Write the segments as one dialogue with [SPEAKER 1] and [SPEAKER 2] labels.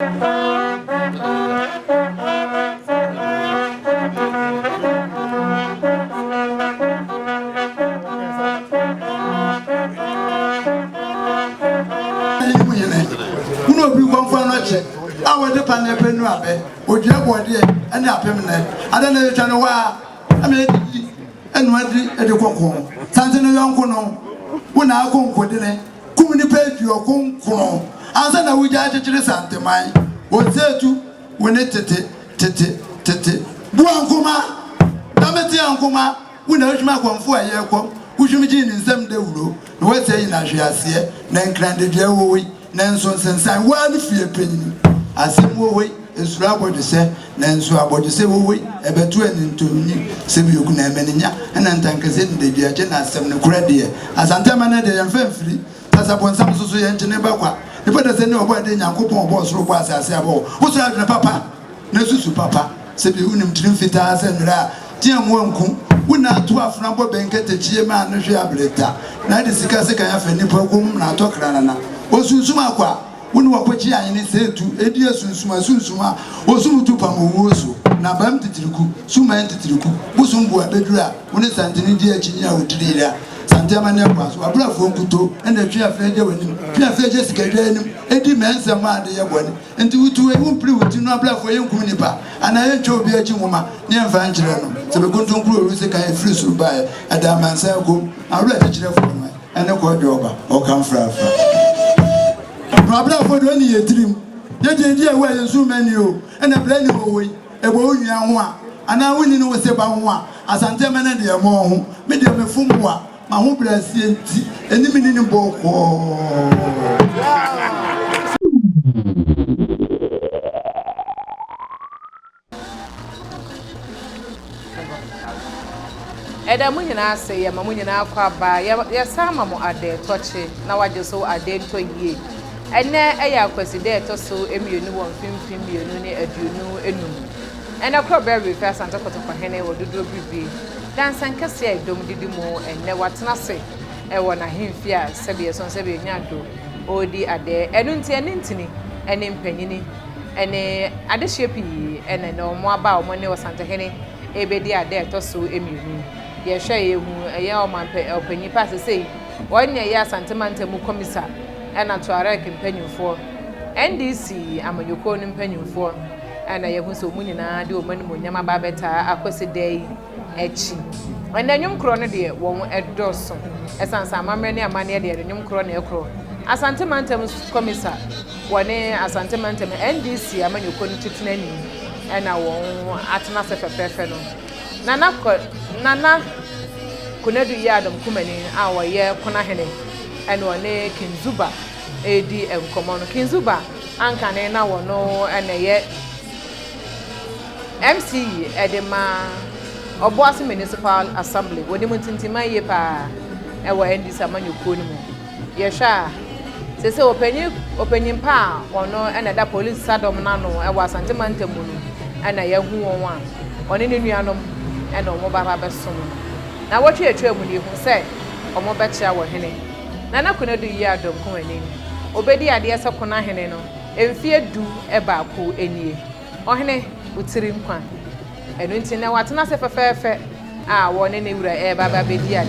[SPEAKER 1] Uno be one for noche. I was the pan pen rabbit, or Jabba dear, and up him there. I don't know if I know why. I mean, and went at the cocoa. Something along Cono. When I come for dinner, come in the page your cocoa. I said I would judge to the Santa Mai. What say to when it tete. Buankuma, Damati Ankuma, when I was my one for a year, which you begin in some deulu. No way saying as you are here, then clan the Jewy, Nanson and one fear penny. As if we is rubber to say, Nanso about the same way, a better into me, save you can have many, and Antankas in the Diagen as some credit. As Antamana de Infantry, as upon some society never. The better than nobody in Yankopon was robots as a boy. What's that, Papa? Nesusu Papa, said you him 3,000 ra. Tiam Wonkum, we not 12 number banket the Chiema and Shiableta. Neither Sikasaka have any program, not talk Rana. Osusumakwa, when Wapochia and he said to Edias Suma, Osumu Tupamu, Nabam Titiku, Suma Titiku, Busumbu Bedra, when it's Anthony Chinia with Tida. Santamania was a brave Kuto, and the Chia Fledger with him, Pia Fledger's Gaden, 80 men some mad the one, and to a womb plea with no black for young Kunipa, and I enjoy be a chimoma, near Vangelano, so we couldn't grow with a kind of free soup by a damn man circle, I read the chair for me, and a quadroba, or come from. Rabla for any dream, yet the idea where you so many, and a blending away, a boy young one, and I wouldn't know what's about one, as Antamana de Amon, medium Fumwa. My home bless you, and the meaning of both.
[SPEAKER 2] Edamunyina say, Mamunyina Quaba, yes, some are there, touchy, now I just so I did to ye. And now AKWASIDE3 so emu one film you know, enum. And a crop berry first and talk to Hene or do be. Dance and Cassia don't do more and never what not say. I want a him fear, Sabias on Sabia Yado, or the Ade, and Intini, and in Penny, and a Adeshapi, and a no more about when there was Santa Hene, a baby Ade to so emu. Yes, shay, who a young man pay or penny pass to say, 1 year Santa Manta Mucommissar, and a Tuareg in penny for. NDC, I'm a Yukon in penny for, and I have so munina do Manhyia Babeta, AKWASIDE3. Echi and then yum crone de won edoso esansa mamrene amane de yum crone ekro asante mantem commissar wone asante mantem NDC amanyoko no titinani e na won atena se fefefe no nana kunadu yadom kumani a woye kuna hene and wone kinzuba edi enkomo no kinzuba anka ne na wono eneye MC edema Obuasi Municipal Assembly, when you went into my yepa, I will end this among your conimu. Yesha, say opinion pa, or no, and a police saddam nano, I was antimantamunu, and a young one, on any anum, and on mobile besson. Now, what you a when you say, or more better our henny. Nana could do yardom coming in. Obey the ideas of Conaheno, and fear do a baku any. Or henny would sirim quan. And when you what not a fair, one anywhere ever be there.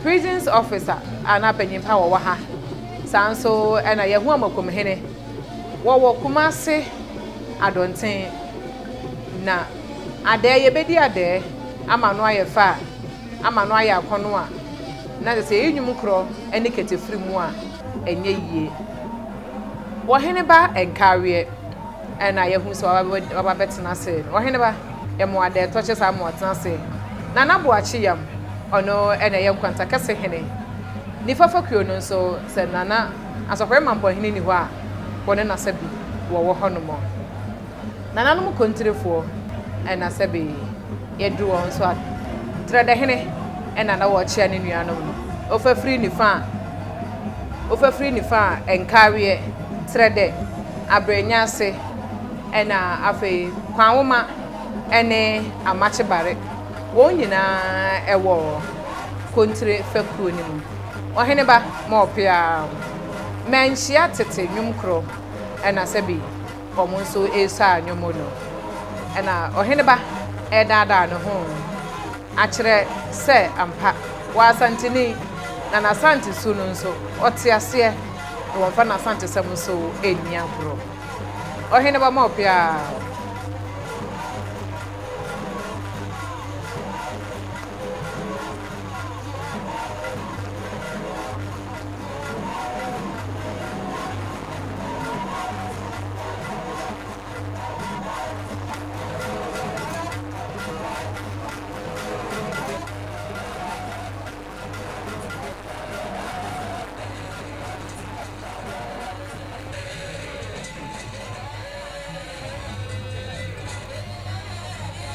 [SPEAKER 2] Prisons officer, an up in power waha. Sanso and a woman come hene. What Kumasi, I don't think. Na, I dare ye be there. I'm a noya fat. I'm a noya conwa. Now say you mukro, and nicket free moi, and ye. What heneba and carry it. And I have so I bet not say, or heneba. Emo there touches am what na say nana boachi yam ono e na yam kwanta kase hene ni fafa kuo no so se nana asofre mampo hene ni ho a wona na sabi wo ho no mo nana no kontrefo e na sabi ye dru won so trade hene e na wo chia ni nua no ofa free ni fa enkawe trade abrenya se e na afi kwanwoma ene amache bare won nyina ewo kontre fakuro ni mu ohene ba ma opia Manhyia tete nwumkro ena sabi omo so esa anyomo no na ohene ba edada no ho a kire se ampa wa asantini na na santi su no nso ote ase no won fa na santi sam so enia bro ohene ba ma opia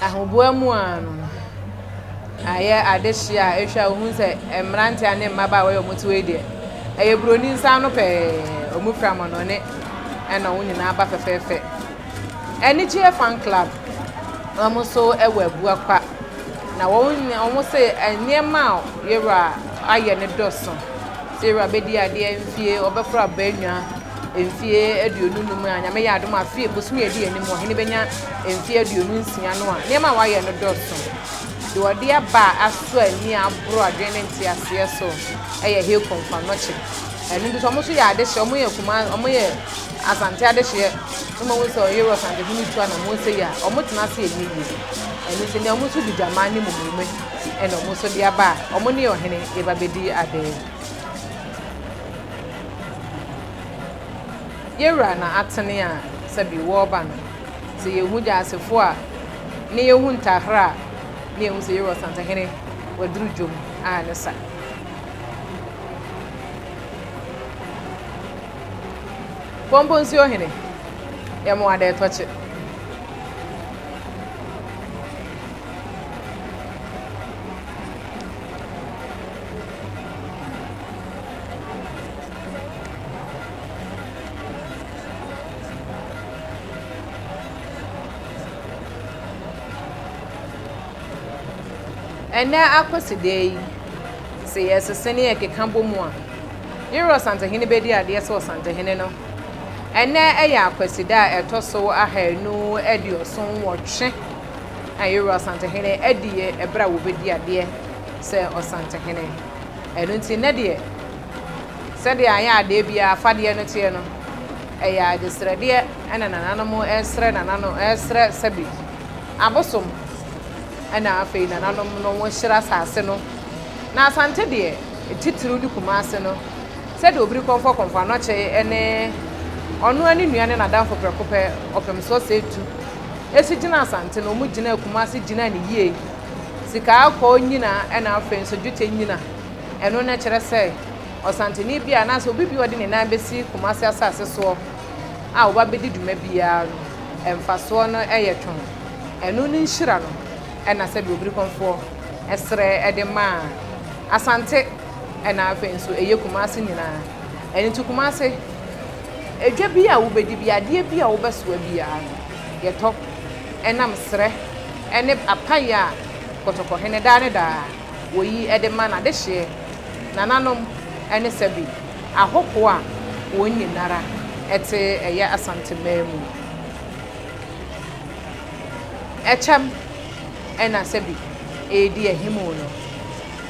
[SPEAKER 2] ahobua mu anu aye adehia ehwa ohun se emrante ane mmaba we omutuwe de eye broni nsa no pe omufra mo ne ena woni na aba fefefe eni chie fan club omo so ewa abua kwa na won omo se eniema yera aye ne doso se yera bedi ade mfie obefra banwa emfie aduonu mu anya me ya adom afie bosu edi anim ho ne benya emfie aduonu nsia no a niema wa ye no doso de wode aba aso ani abro adwene nti ase so eye he konfa no che eni ndu so mo so ya ade hye omo ye kuma omo ye asante ade hye mo wo so yero asante hunu tu na mo se ya omo tena se eni yi eni se ne omo so di jamani mo mo eno omo so de aba omo ne ohene e ba bedi ade yera na atene a sabi wo ba no se yehu jasefo a ne yehu ntahra ne yehu se yero santa hene waduru jom a ne sa pompon si ohene ya mo ade toche ena AKWASIDE3 se yesesene ekeka bomu a yero santa hene bedi ade se santa hene no ena eya AKWASIDE a etoso ahanu edioson wotwe ayero santa hene edie ebra wo bedi ade se osanta hene enu nti ne de se de aya ade bia afade no tie no eya de srede ena nanano esre nanano esre sabi abosom ana afei na nanom no wo hyira sase no na asante de titiru di kumase no se de obiri konfo no che ene onu ani nuane na danfo prekope opem so setu esi gina asante no mu gina kumase gina ni yie sika akọ nyina ana afei so dwete nyina eno na kire se osante ni bia na so obibi wode ne na besi kumase asase so a oba bedi duma bia no emfaso no eyetwon eno ni hyira no ena se bi obiri konfo esre edema asante ena afen so eye kumase nyina eni tu kumase edwa bi a wo bedi bi ade bi a wo beso bi a ye top enam sre ene apaya kotoko hene da ne da wo yi edema na de hye nananom ene se bi ahoko a wo nyinara ete eye asante memu echem ena sebi edi ehimu no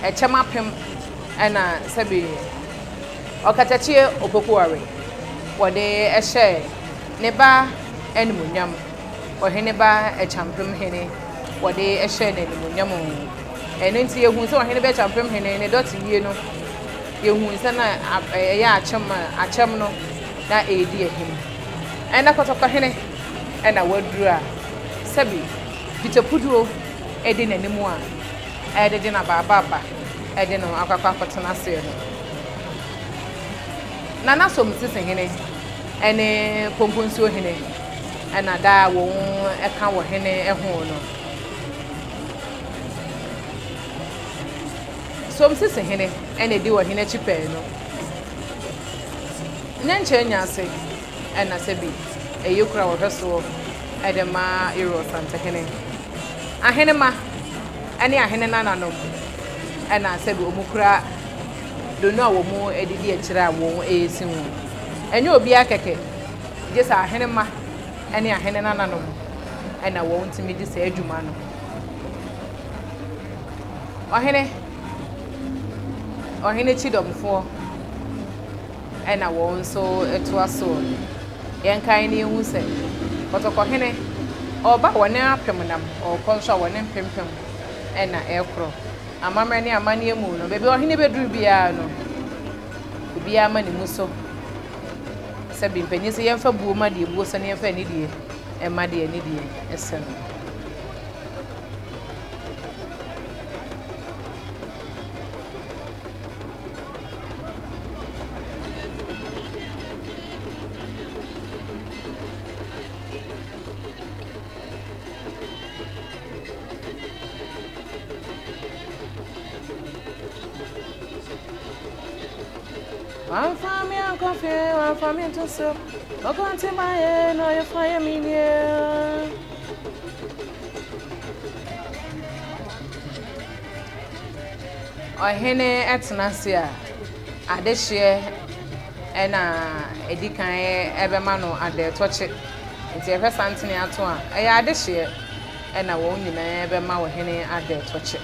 [SPEAKER 2] echema pem ena sebi okatachie opokuare wode ehye ne ba enumunyam ohene ba echampem hene wode ehye ne enumunyam eno nti ehun se ohene ba echampem hene ne doti yie no ehun se na ya achem no na edi ehimu ena kotoko hene ena wadura sebi bitepuduo edi nanimu a edi na baba edi no akwakwa kotena se no na na so mtise hene ene pomponsuo hene ana da wo eka wo hene eho no so mtise hene ene di wo hene chipe no nyanche nyase ana sebi eyukra wo hweso edema ero santa hene ahene ma ene ahene nananom ena sebi omukura donu awo mu edidi ekira awo esin wo enye obi akeke je sa ahene ma ɛne ahene nananom ɛna wɔn ntimi di sɛ adwuma no ɔhene chidomfoɔ ɛna wɔn nso ɛtoa so yɛnkan ne ehu sɛ kɔtɔkɔhene ɔba wɔne apem nam ɔkɔ nso a wɔne mpempem ɛna ɛkorɔ amammerɛ ne amanneɛ mu no baabi ɔhene bɛduru biara no obiara ma ne mu so sɛ bi mpanyin sɛ yɛmfa buo ma deɛ buo sɛ ne yɛmfa ne deɛ ɛma deɛ ne deɛ ɛsɛ no One family and coffee, one family to soup. I'm going to my head, no, you fire me near. Ɔhene ɛtenasia adehye ɛna edikan ɛbɛma no ade tɔkye nti ɛhwɛ santene ato a ɛyɛ adehye ɛna wɔn nyinaa ɛbɛma ɔhene ade tɔkye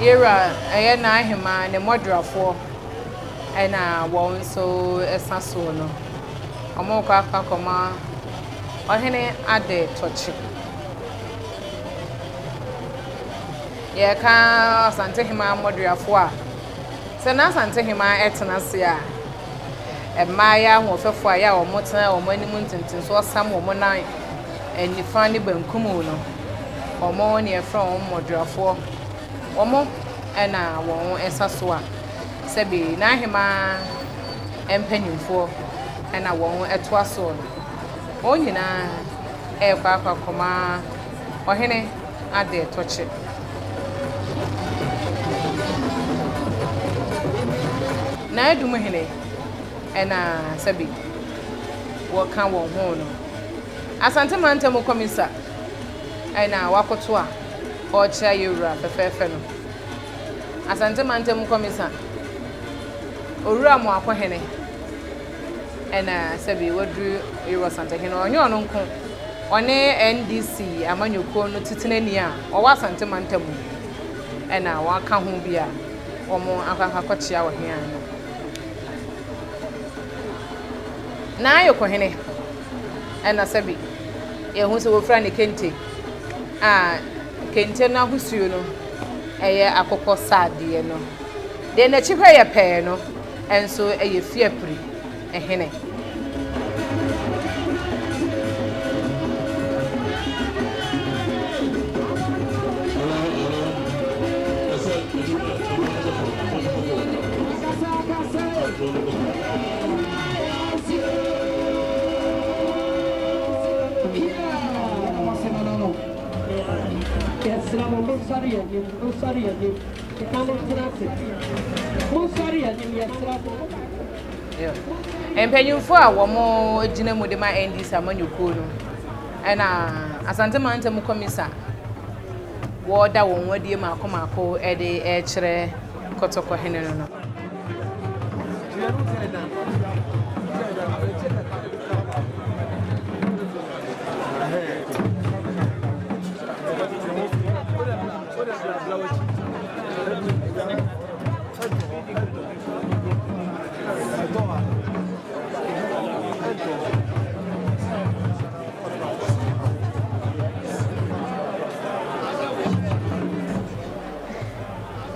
[SPEAKER 2] Era ɛyɛ na ahema ne modrafoɔ ɛna wɔn nso ɛsa so no ɔmo kɔ akɔma ɔhene ade tɔkye yɛka asantehema modrafoɔ a sɛ na asantehema ɛtena se a ɛmmaaya ahoɔfɛfoɔ a yɛ a ɔmo tena ɔmo anim ntenten so ɔsam ɔmo nan anifa ne bankum no ɔmo ne ɛfrɛ ɔmo modrafoɔ Omo ɛna wɔn ɛsa so a sɛbi n'ahema mpanyinfoɔ ɛna wɔn ɛtoa so no wɔn nyinaa ɛkɔ akɔkɔma ɔhene ade tɔkye na edum hene ɛna sɛbi wɔka wɔn ho no asante mantam komisa ɛna wakoto a ɔkyerɛ yɛwura fɛfɛɛfɛ no asante mantam komisa owura mo akɔhene ɛna sɛbi waduru yɛwura asante hene ɔnyɛ ɔno nko ɔne NDC amanyɔkuo no titenani a ɔwɔ asante mantam ɛna waka ho bi a wɔn akɔkyea wɔ hene no na ayɛ kɔhene ɛna sɛbi yɛhu sɛ wɔfira ne kente a kente na husuo no ɛyɛ akokɔ sadeɛ no de n'akyi hwɛ yɛ pɛɛ no ɛnso ɛyɛ fiapiri ɛhene Empanyumfo a wɔn gyina mu de ma NDC amanyɔkuo no ɛna asante mantam komisa wɔda wɔn wadie maako ɛde ɛkyerɛ kɔtɔkɔhene no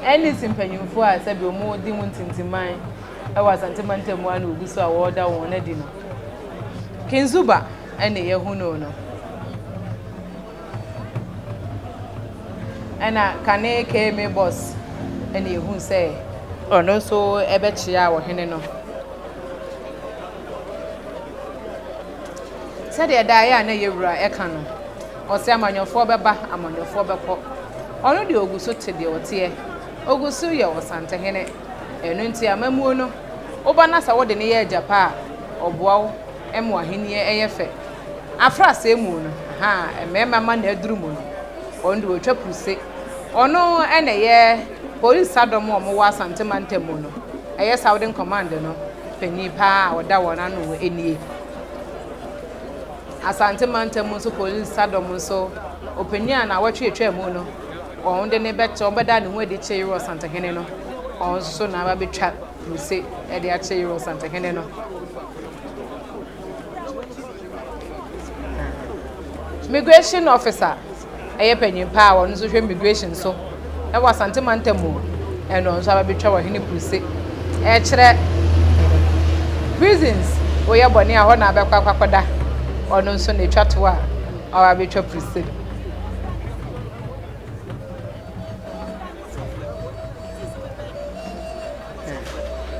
[SPEAKER 2] Any simpanyumfo a sɛbi omo di mu ntintiman ɛwɔ asante mantam mu ana ogu so a wɔda wɔn adi no Kinzuba ɛna yɛhu no ena kane keme boss ena ehun say ono so ebechia wo hene no said the dia na yewura eka no o se amanyofo beba amanyofo beko ono de oguso te de ote oguso ye osante hene enu nti amamuo no oba na sa wo de ne ye japa oboawo emu ahenie eyefe afra se mu no ha emema ma na aduru mu no ondo otwa puse ono ene ye police adom omo wa asante mantemu no eye Southern Command no panyi pa oda wona no enie asante mantemu so police adom so opanya na watwe etwa mu no on de ne beto obeda ne hu edi cheiro asante hene no on so na ba betwa puse edi a cheiro asante hene no immigration officer eye panyi pa won so hwe immigration so e wa asante mantemu and on so ba betwa wa hene puse e kire prisons wo ye bone a ho na abekwa kwakoda ono nso na etwato a awa betwa puse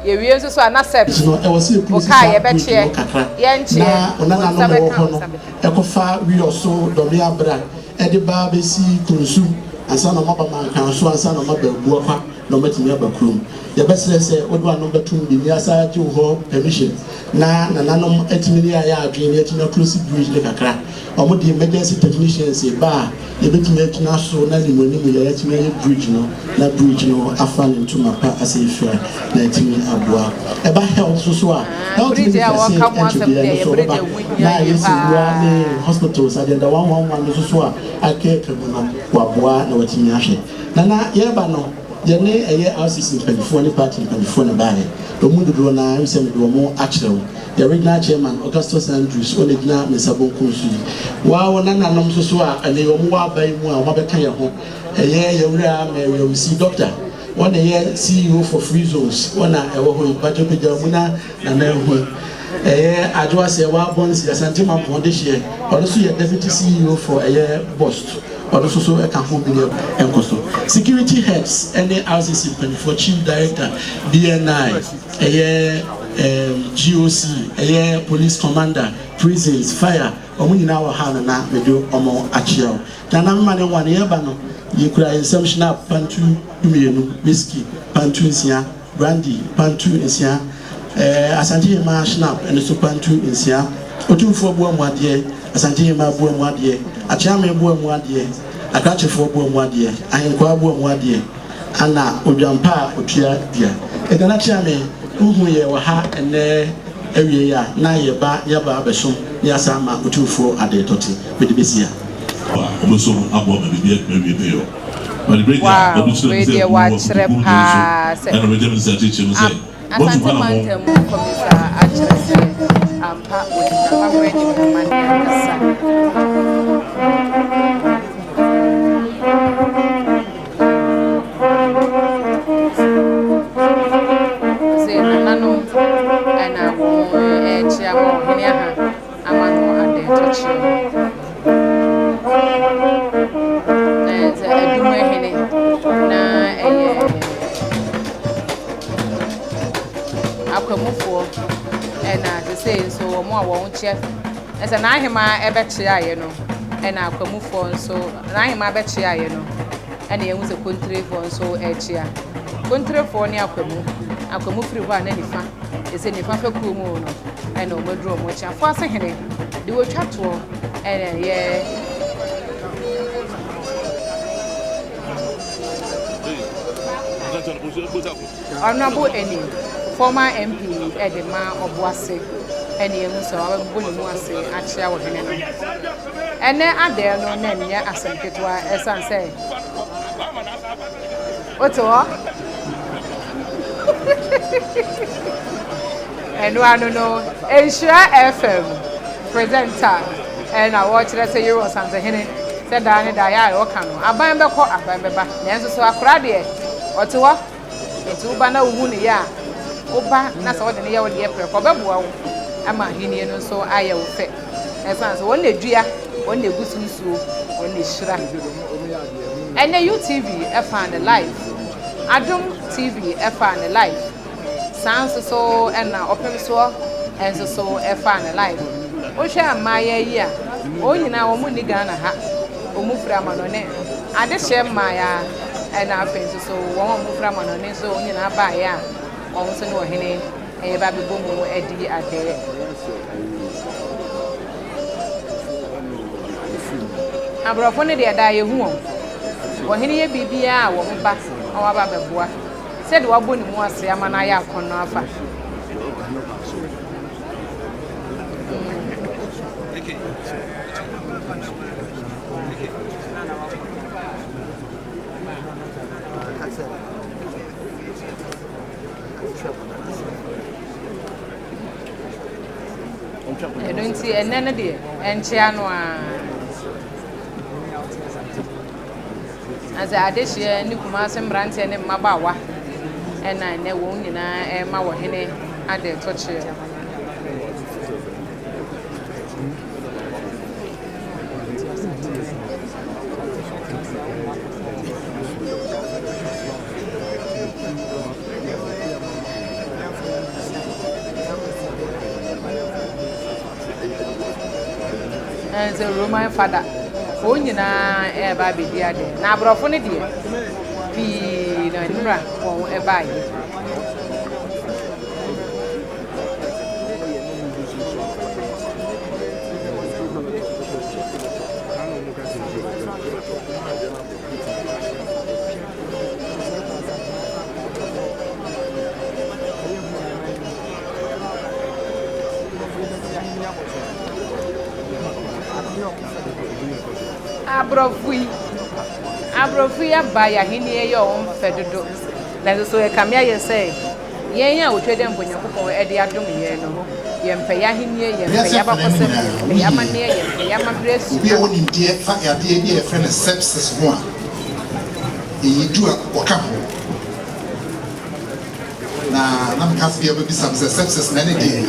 [SPEAKER 2] ye wie nso so ana sept
[SPEAKER 3] no e was
[SPEAKER 2] okay ye be che ye nche
[SPEAKER 3] na onana no wo ho no e ko fa wi oso do me abra e de ba be si kunsu ansa na maba man kan so ansa na maba bu afa no matimi abakrum ye be se odo anom betum bi ni asa ji ho permission na nanom atimi ni aya adwen ni atimi close bridge le kakra omo di emergency technicians ba ye betimi atuna so na limoni mu ye atimi ye bridge no na bridge no afa ne ntuma pa asa ifra na atimi aboa e ba health so a health
[SPEAKER 2] bridge a wa come once a day ye bridge
[SPEAKER 3] na yes ni hospitals at the 111 so a ake kamuno waboa na watimi ahwe na ye ba no ye ne eye RCC mpanyifo ne party mpanyifo na bae omududo na nsem do mo akyerew the regional chairman Augustus Andrews onedina mesabon konsu wa wona nanom so a ene yo mo abai mu a ma beka ye ho eye yewura me si doctor one ye CEO for free zones ona ewo ho bajo peja mu na na ho adwa se wa bonsi asante man foundation also ye deputy CEO for bost also so e kan ho bi enkoso security heads and RCC for chief director BNI GOC police commander prisons fire omunyina wa ha na medo omo achiao tana mmane wane ye ba no ye kura ensem snap pantu dumienu whiskey pantu nsia brandy pantu nsia asante ma snap and so pantu nsia otumfo bo amuade asante ma bo amuade achiame bo amuade akachefo bo amuade ahenkwa bo amuade ana odwampa otua dia egana chiame uhu ye wa ha ene ewie ya na ye ba abesom ya sama otumfo ade toti bedebesia
[SPEAKER 4] oboso abo bibia bibia yo but break ya obuso
[SPEAKER 2] we watch repa
[SPEAKER 4] and we dem say teacher no say
[SPEAKER 2] asante mantem komisa achire se ampa we na ba ni man kasa se nanano ana wo chia mo hene ha amano ade tochi akwamufo ena they say so omo a won chef esa na ahema ebe chia ye no ena akwamufo nso na ahema be chia ye no ena ye hu se kontrefo nso e chia kontrefo ni akwamu firi ho na nifa ese nifa fa ku mu no ena omaduro mo chia fo ase hene de wo twato ena ye Honorable Eni, former MP Edema Obuase, Eni Emusa, Bunimuase, Achia Wahene. And then at there no name near Asanketwa, as I say. What's all? And I don't know, Asia FM presenter, and I watch let's say you or something. Said Danny Dia or Cano. I buy back, I buy back, Nancy so I cried. What's what? It's Ubana Wunia. Oba, that's all the year with the April. Probably, I'm a Hinian, so I will fit. As I say, one day, when they go to when they shrunk. and UTV and live. Adum TV and live. Sounds so and open so and so and live. Osha Maya year. Oh, you know, Ghana ha. Omufra manone. I just share Maya and our friends so one move from on so you know by ya. Also no hene a baby boom Eddie at there. Abrafone de die who. Wahini bibia wo mba awaba beboa said waboni mu ase amana ya akono afa Nti enene de enchia no a Aza adehye ni kumase mbrante ne mabawa ena ne wo nyina ma wo hene ade toche as a Roman father Onyina eba bedi ade na abrofo ne de pi na nura won eba yi Abrofui abaya hini ye on fedodo na so e kamia ye say yen ya otwede mponyankopon e de adom ye no ye mpa ya hini ye mpa ya bakosem ye ya mane ye ya mabresi
[SPEAKER 5] bi woni die fa ya de bi e friend sepsis ho a e du akoka ho na mkasi bi be bisam sepsis na ne de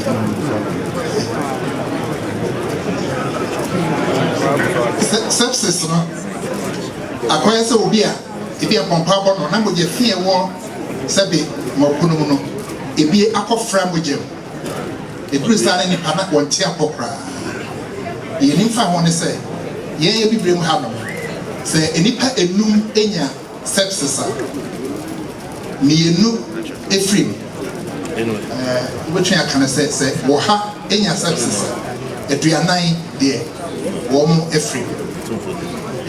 [SPEAKER 5] sepsis no akwai se obi a ebi pompa bo no na mo je fie wo sebe mo kunu mu no ebi akofra mo je eduru sa ni pana wonte akokra ye ni fa ho ne se ye bibrem ha no se enipa enum enya sepsis a mienu efrim wotwe aka na se wo ha enya sepsis eduanan de wo mu efrim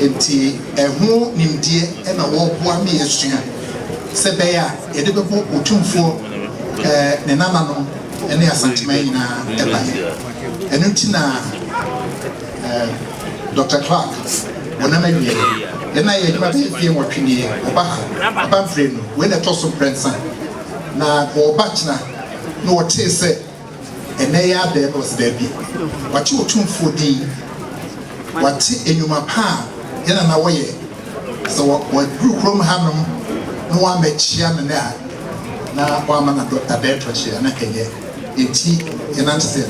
[SPEAKER 5] enti ehu nimdie na wo boa me yesua se be ya ye de bebo otumfo ne nana no ene asanteman na eba enu ti na Dr. Clark wona ma wie ena ye djuma be fie wotwenie oba mfre no we na toso prensa na go bachna no wote se ene ya de no se bi wachi otumfo di wati enyuma pa yana na woye so what group from hanom no one mechia me na wa ma na Dr. Betro chia na kenye enti yana ntse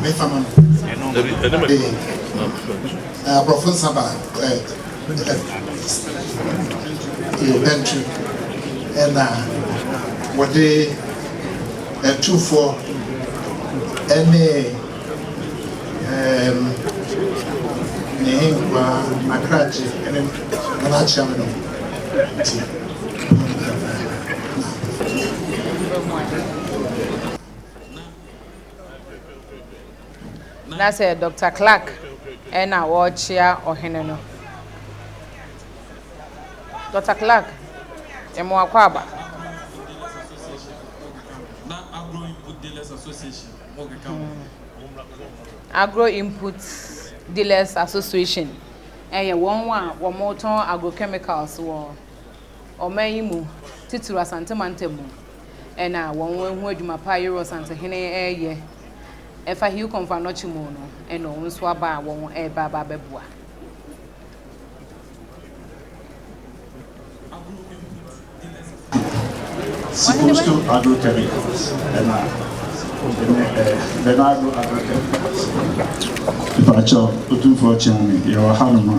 [SPEAKER 5] me fama professor ba Bentley and what they 24 any Nehingwa Makrachi and Anachamino.
[SPEAKER 2] That's Dr. Clark and I watch here or Heneno. Dr. Clark, Emo Akwaba. Agro Input Dealers Association. And you want one more ton agrochemicals or mayimu titula santamantemu. And I won't word my pyro santa hene air ye. If I hear come for nochimono and no one swaba won't air baba bebua.
[SPEAKER 6] Supposed to agrochemicals and Bernardo Pacho, looking for a channel, your Hanuma.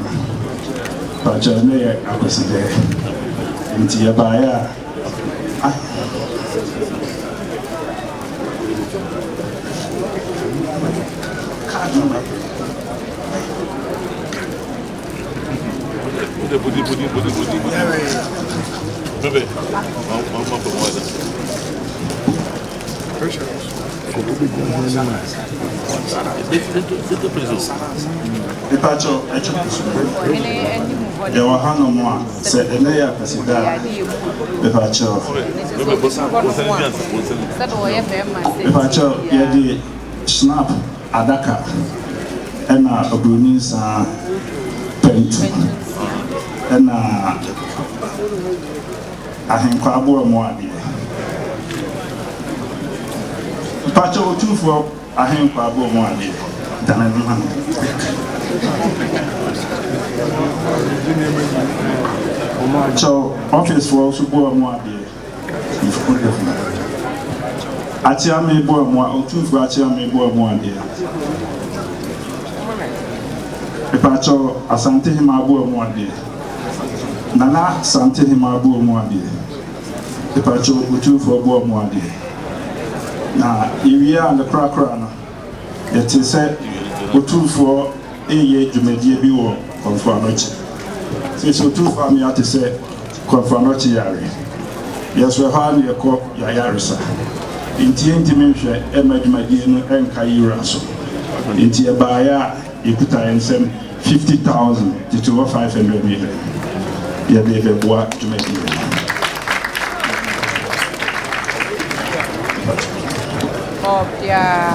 [SPEAKER 6] Pacho, may I consider into your buyer. Pacho, I took this one. There were Hanuma, said the mayor, Pasida, Pacho. Pacho, Yadi, Snap, Adaka, and a Brunis paint, and I think Quabo Moadi. Pacho, 2 for I think Quabo Moadi. So, office for also Boa Moadi. Atiame Boa Moa, 2 for Atiame Boa Moadi. Pacho, Asante Himabu Moadi. Nana Sante Himabu Moadi. Pacho, 2 for Boa Moadi. Now, Iria and the Crackrana, it is said, 2 for a year to make you be war, Confanochi. So, 2 for me to say, Confanochi Yari. Yes, we're hardly a cop Yarisa. In Tientimisha, Emma Magino and Kairaso. In Tiabaya, you could time 50,000 to 500 million. You have a work to make it.
[SPEAKER 2] Oh, yeah.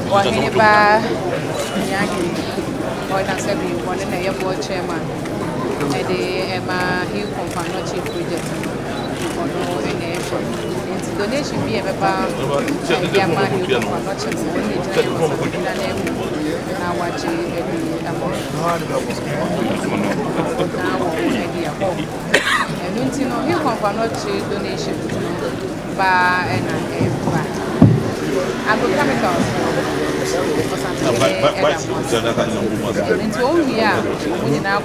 [SPEAKER 2] What he ba Yankee, or that's every one in a board chairman. And the Emma Hill Companochi project. Or no, in the effort. It's donation be a papa. Yama Hill Companochi. Now, watching and you know, Hill Companochi donation by and agrochemicals into only we now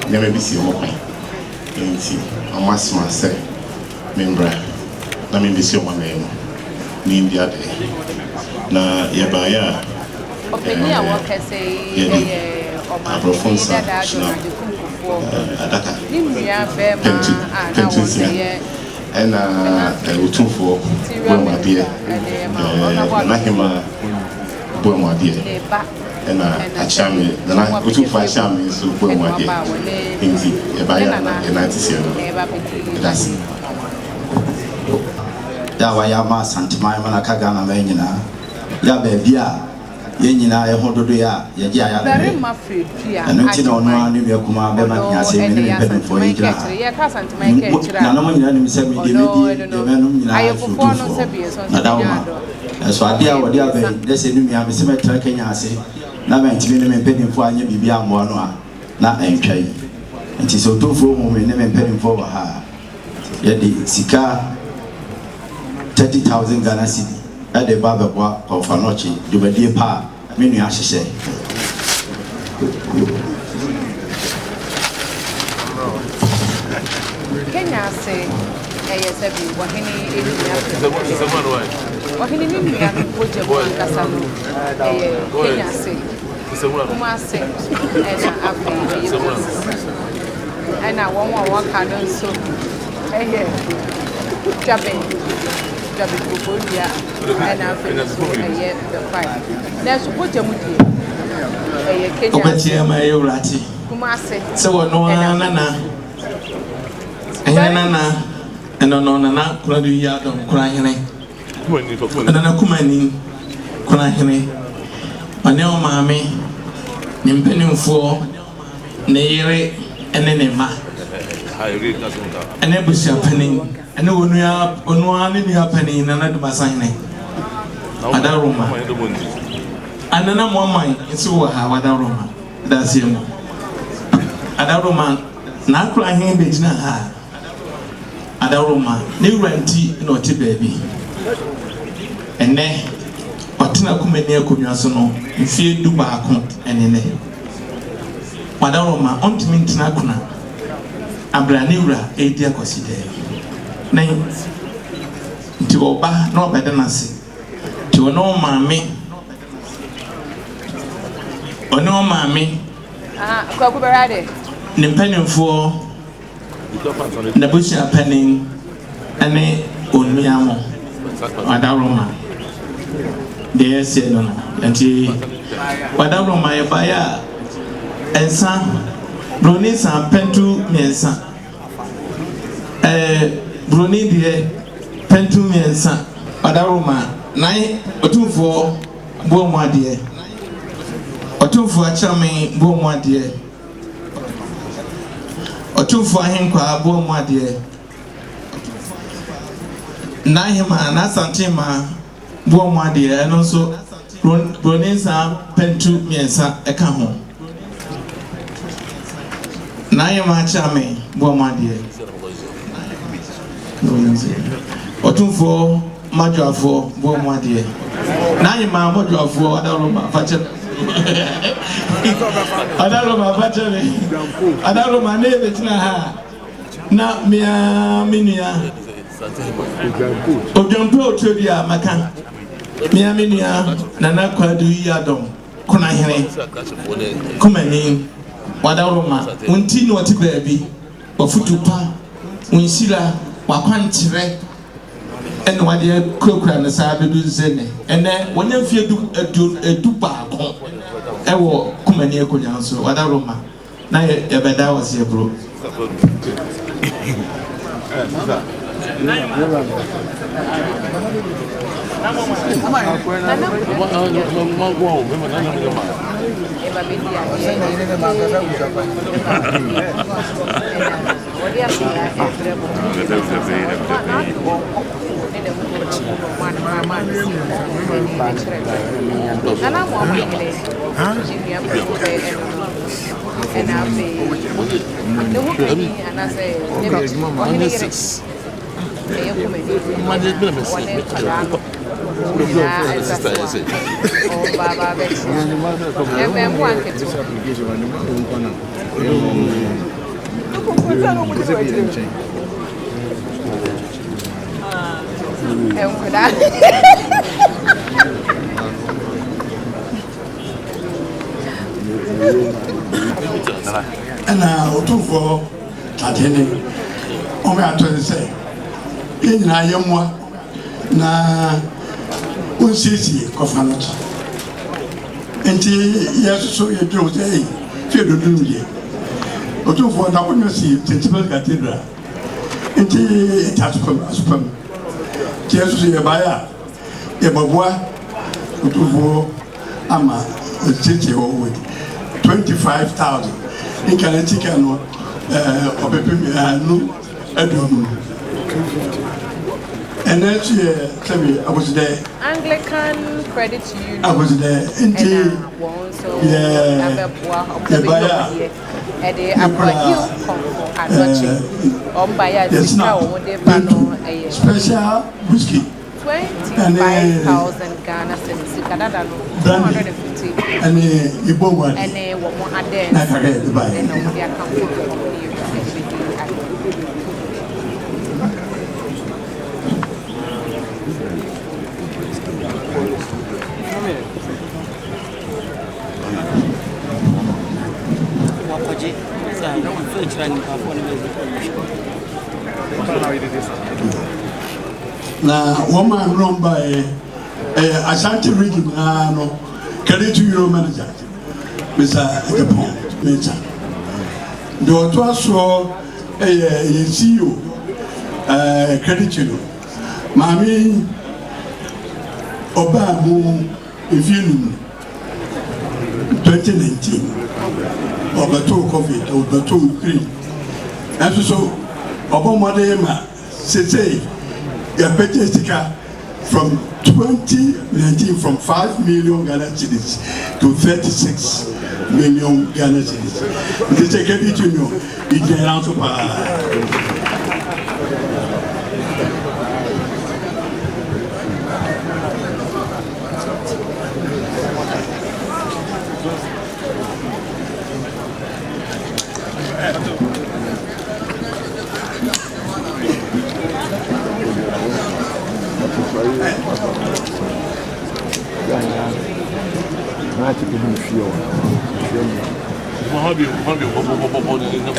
[SPEAKER 7] never be seen more. I'm myself, member. Let me be seen one name. Name the other. Na Yabaya.
[SPEAKER 2] Opinion, what can say,
[SPEAKER 7] Aprofonsa, Adaka, and looking for Burma beer, Nahima Burma beer, and a charming, the night looking for a charming, so Burma beer, indeed, a buyer, a 97. That's
[SPEAKER 8] Dawayama Santima Manakagana Venina, Yabia. Yenina, a hundred ya, Yaya, and until on New York, Bema, say, for each other. None said me, I have as for dear, what dear, there's a new cemetery, can I say? Now I'm telling penny for you, be a mono, not entry. And it's so 2 for women, never penny for her. Yet the Sika 30,000 Ghana City. At the Baba of Fanochi, you will dear pa, many as she say.
[SPEAKER 2] Kenya say, ASB, what any put your boy Casano, Kenya say, Kuma say, and I won't walk out so. Jabbing. And I feel the fight. There's what you would Kenya, my Urati. Kumase. So, no, Nana. Nana, and no, Nana, Kuradu crying. And then a Kumani, crying. My name, Mammy, Nimpenium for Nere and Enema. And it was happening. And no one happening in another Masane. Adaruma.
[SPEAKER 9] anana mo man nso wo ha wada roma da se mo ada roma na akura hen be gina ha ada roma ne ranti na ote baabi ene otena kumani akonwa so no mfie du baako enene wada roma ontimi ntena kuna abrane wura edi akoside na nti oba na obeda nase ti ono maame ono maame
[SPEAKER 2] kwa kuberade
[SPEAKER 9] ne mpanimfo na busia panin ane onmiamo wadaroma de se no nti wadaroma ye baya ensa broni san pentu miensa broni de pentu miensa wadaroma nai otumfo bo mu ade otumfo achame bo mu ade otumfo ahenkwa bo mu ade na hima na santima bo mu ade eno so bronisa pentu miensa eka ho na hima achame bo mu ade otumfo majoafo bo mu ade na hima majoafo adaroma fache adaroma fache adaroma ne betina ha na mia minia Ojampo otobia maka mia minia na na kwadu yadom kuna hene kumani wadaroma unti no oti baabi ofutupa unsila wakwantire ene wade kokura na sabedu zene ene wonya fie edu baako ewo kumani ekonya so wadaroma na ye beda wase bro
[SPEAKER 1] ana otufo tatene o me atose yenyina yemwa na unsisi kofanot enti yeso yedro sei fedo dumye otufo na kunyo si principal cathedral enti asupam yeso ye baya e babwa otufo ama tete o 25,000 in Canatica no obepemi anu adunu and then I was there
[SPEAKER 2] Anglican Credit Union
[SPEAKER 1] I was there indeed yeah special whiskey
[SPEAKER 2] 25,000 Ghana cedis. Canada no 250.
[SPEAKER 1] And you bought one.
[SPEAKER 2] And what more are there? And no, they are coming from
[SPEAKER 1] na woman run by Ashanti region no Credit Union manager Mr. Japan Major the also CEO Credit Union Mami Obamu Ifinu 2019 Obato COVID Obato Ukraine and so Obama say ya pete sika
[SPEAKER 10] from 2019 from 5 million Ghana cedis to 36 million Ghana cedis. This is a bit you know. It's a round of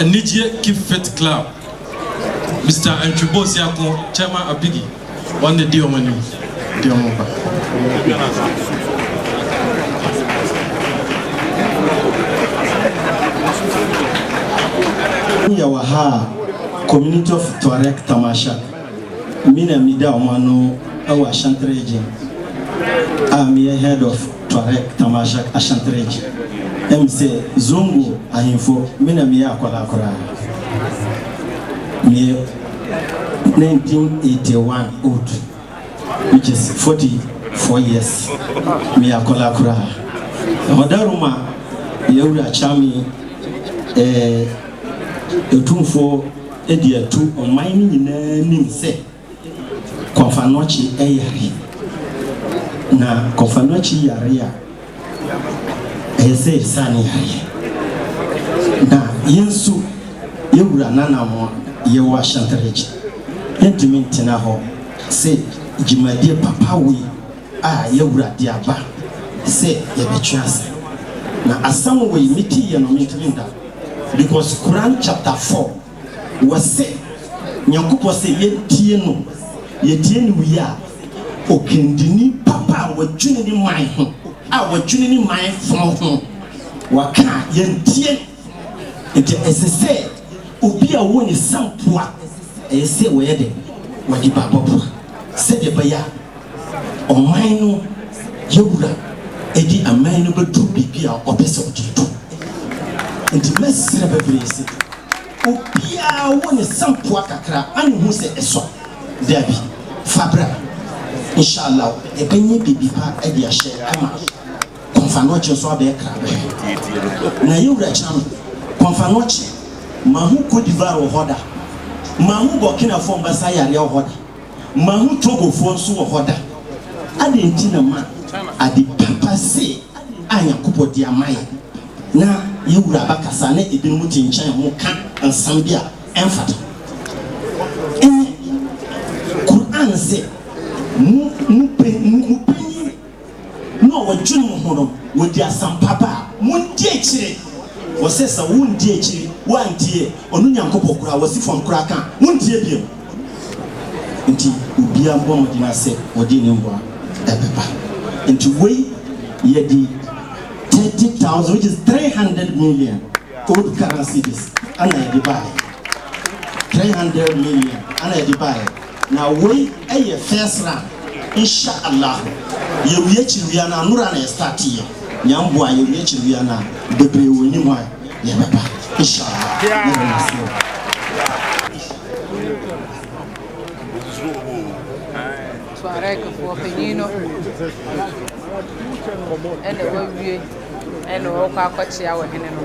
[SPEAKER 11] Nigeria Keep Fit Club. Mr. Antribos Yako, Chairman Abigi, one the deal money.
[SPEAKER 8] Yawaha community of Tuareg Tamasha. Mina Mida Omano, our Ashanti I'm the head of Tuareg Tamasha Ashanti region. MC Zungu Ahimfo, Mina Mia Kwalakora. Me 1981 old, which is 44 years. Mia Kwalakora. Hodaruma, Yura Chami, Etumfo, Edia 2 on mining in a se. Confanochi Eyari. Na Confanochi Yaria. Eze sani yaye na yensu yewura nana mo yewa Ashanti intimate na ho se jimade papa we a yewura diaba se yebetwase na asam we miti ye no mitinda because Quran chapter 4 was say nyakupo se yetie no yetie ni wiya okendini papa wadwene ni man ho a wadwene ni man fon waka yentie ente esese obi a woni sampoa ese wede wadi babopo se de baya oman no yewura edi aman no bedu bibia opese otitu ente mesre bebrese obi a woni sampoa kakra anu hu se eso dabi fabra inshallah ebenye bibi pa edi ahye ama konfanoche so abekra na yewura cham konfanoche mahu Kodivar wo hoda mahu Burkina Faso mbasa yare wo hoda mahu Togo fo nso wo hoda adenti na ma adi papa se anya kupo di amaye na yewura bakasa na ebin mu tinchan mu ka ansam bia emfata Quran se mu no wadwene mo hono wodi asam papa mundi ekire wosesa wundi ekire wantie onu nyankopɔ kura wasi fam kura ka mundi ebiem nti ubia mbɔ mo dina se wodi ne mbɔ ebeba nti we yedi 30,000 which is 300 million old currency this ana yedi buy 300 million ana yedi buy now we eye first round inshallah yewie chiriya na nura na start ye nyambo a yewie chiriya na bebre woni ho ye baba inshallah
[SPEAKER 2] Tuareg for penino ene wawie ene wo kwa kwachia wo hene no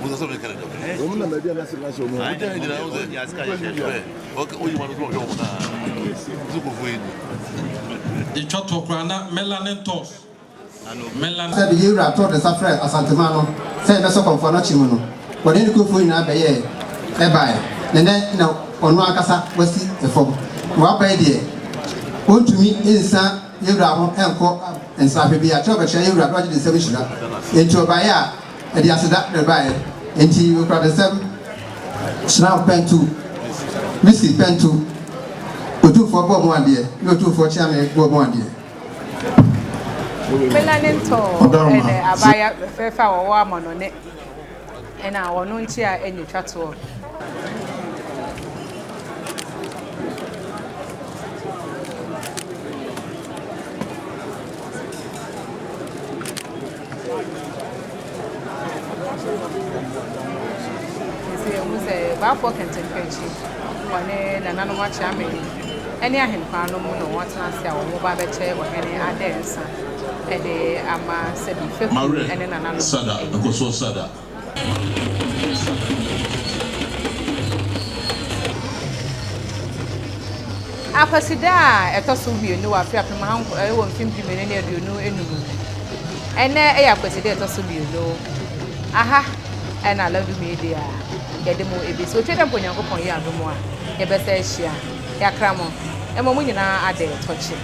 [SPEAKER 4] Vous avez quel âge? On a bien la situation. On a dit
[SPEAKER 12] said you were told the suffer as Santamano, said the second for Nochimono. But then you could find a bay, a buy. And then, no, on Wakasa was the form. What by dear? Want to meet in San Yura and Sabia, Chocolate, you were watching the solution into a buyer, and the Asada the buyer, until you brought the 7 Snap pen to Missy pen to go to for Bob 1 dear, go to for Champion Bob 1 dear.
[SPEAKER 2] Melanin to abaya fefa wo amono ne na wono nchi a enyi twato Say we say ba for kenten kwechi. One na nanu wa cha me. Any ahempa no mu no wotena se a wo ba be che wo hene adensa. E de ama se bi fe ene na nanu.
[SPEAKER 4] Sada, nkoso sada.
[SPEAKER 2] AKWASIDE etoso bienu wa fi apema hanko e wo mfimpi mene ne aduonu enum. Ene e AKWASIDE etoso bienu. Aha, ena Alandu Media. Yedemo ebisi o twede mpo Nyankopon ye adomo a ye besa ehia ya kramo emo mu nyina ade tochi